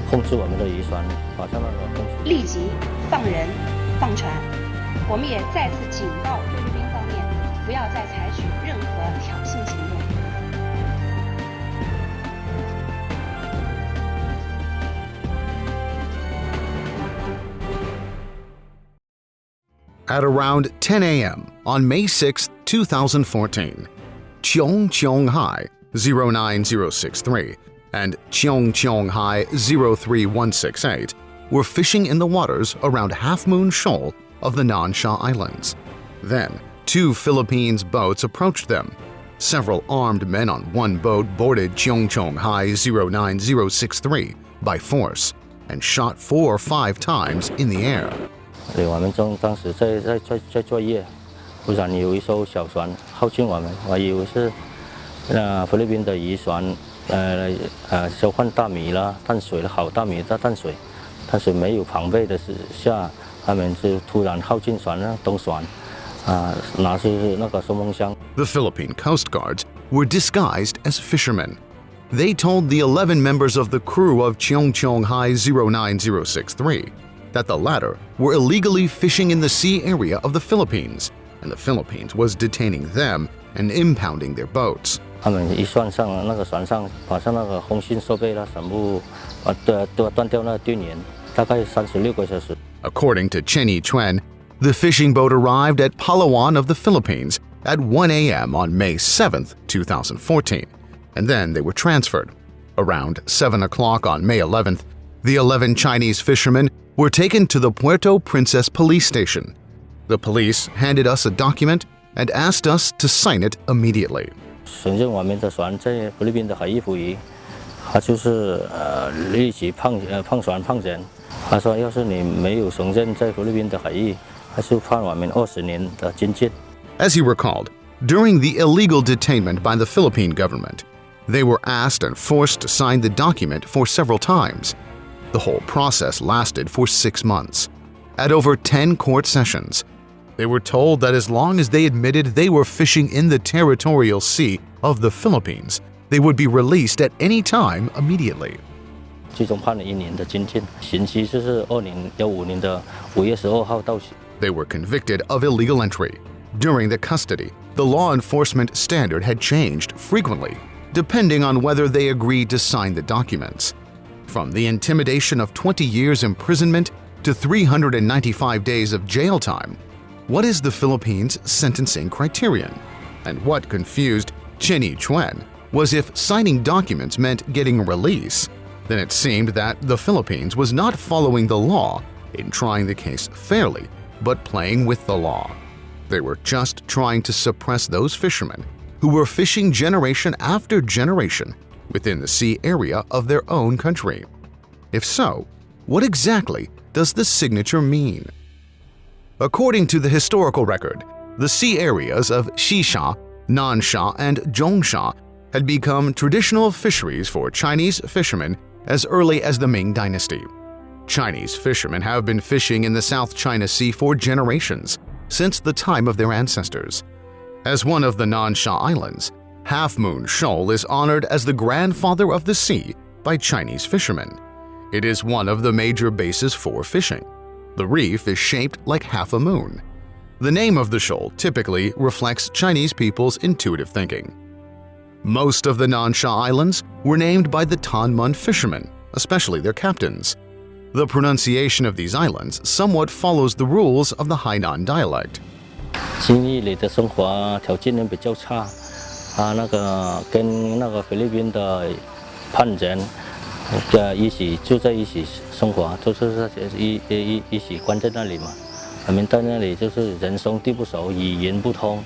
控制我们的渔船，马上立即放人放船。我们也再次警告菲律宾方面，不要再采取任何挑衅行动。At around 10 a.m. on May 6, 2014, Cheong Cheong Hai 09063 and Cheong Cheong Hai 03168 were fishing in the waters around Half Moon Shoal of the Nansha Islands. Then, two Philippines boats approached them. Several armed men on one boat boarded Cheong Cheong Hai 09063 by force and shot 4 or 5 times in the air. 对，我们当时在作业，忽然有一艘小船靠近我们，我以为是菲律宾的渔船，交换大米啦、淡水啦，好大米的淡水，但是没有防备的下，他们就突然靠近船登船，拿出那个冲锋枪。The Philippine Coast Guards were disguised as fishermen. They told the 11 members of the crew of Cheong Cheong Hai 09063 that the latter were illegally fishing in the sea area of the Philippines, and the Philippines was detaining them and impounding their boats. 他们一上那个船上，把上那个通讯设备啦，全部都断掉那电源，大概36个小时。According to Chen Yichuan, the fishing boat arrived at Palawan of the Philippines at 1 a.m. on May 7, 2014, and then they were transferred. Around 7 o'clock on May 11th, the 11 Chinese fishermen were taken to the Puerto Princess police station. The police handed us a document and asked us to sign it immediately. 承认我们的船在菲律宾的海域捕鱼，他就是立即判人。他说，要是你没有承认在菲律宾的海域，他就判我们20年的监禁。As he recalled, during the illegal detainment by the Philippine government, they were asked and forced to sign the document for several times. The whole process lasted for 6 months. At over 10 court sessions, they were told that as long as they admitted they were fishing in the territorial sea of the Philippines, they would be released at any time immediately. 最终判了1年的监禁，刑期就是2015年的5月12号到期。They were convicted of illegal entry. During the custody, the law enforcement standard had changed frequently, depending on whether they agreed to sign the documents. From the intimidation of 20 years imprisonment to 395 days of jail time, what is the Philippines' sentencing criterion? And what confused Chen Yichuan was if signing documents meant getting a release, then it seemed that the Philippines was not following the law in trying the case fairly, but playing with the law. They were just trying to suppress those fishermen who were fishing generation after generation within the sea area of their own country. If so, what exactly does the signature mean? According to the historical record, the sea areas of Xisha, Nansha, and Zhongsha had become traditional fisheries for Chinese fishermen as early as the Ming Dynasty. Chinese fishermen have been fishing in the South China Sea for generations, since the time of their ancestors. As one of the Nansha Islands, Half Moon Shoal is honored as the grandfather of the sea by Chinese fishermen. It is one of the major bases for fishing. The reef is shaped like half a moon. The name of the shoal typically reflects Chinese people's intuitive thinking. Most of the Nansha Islands were named by the Tanmun fishermen, especially their captains. The pronunciation of these islands somewhat follows the rules of the Hainan dialect. 经历里的生活条件比较差，跟那个菲律宾的犯人一起住在一起生活，就是一起关在那里嘛。我们在那里就是人生地不熟，语言不通。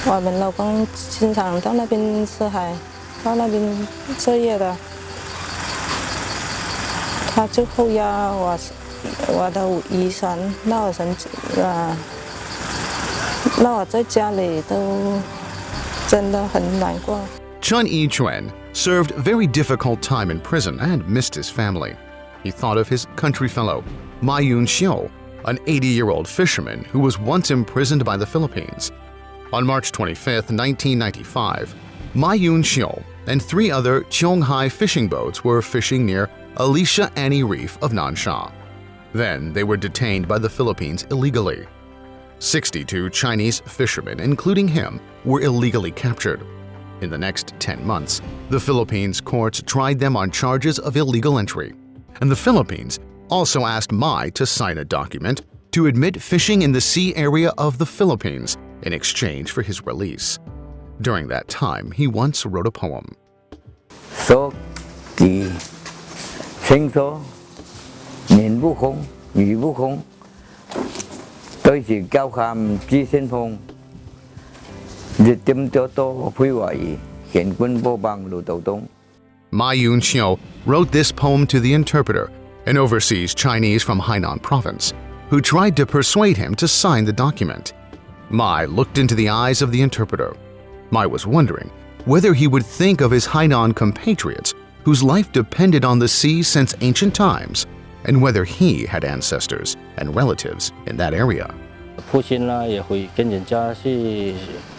我们老公经常到那边吃海，到那边作业的，他就扣押我的遗产，那我在家里都真的很难过。Chen Yichuan served a very difficult time in prison and missed his family. He thought of his country fellow, Ma Yun-xiu, an 80-year-old fisherman who was once imprisoned by the Philippines. On March 25, 1995, Half Shoal and 3 other Qionghai fishing boats were fishing near Alicia Annie Reef of Nansha. Then they were detained by the Philippines illegally. 62 Chinese fishermen, including him, were illegally captured. In the next 10 months, the Philippines courts tried them on charges of illegal entry, and the Philippines also asked Mai to sign a document to admit fishing in the sea area of the Philippines in exchange for his release. During that time, he once wrote a poem. Số kỳ sinh số nhìn vũ không, nhị vũ không. Tôi chỉ cao khám chi sinh phong. Diệt tiêm tiêu tô phui hoài, hiện quân vô bằng lũ tàu tông. Half Shoal wrote this poem to the interpreter, an overseas Chinese from Hainan province, who tried to persuade him to sign the document. Mai looked into the eyes of the interpreter. Mai was wondering whether he would think of his Hainan compatriots whose life depended on the sea since ancient times, and whether he had ancestors and relatives in that area. 父亲呢也会跟人家去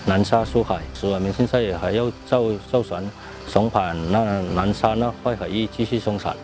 南沙出海，所以我们现在也还要造船重返那南沙呢，外海域继续生产。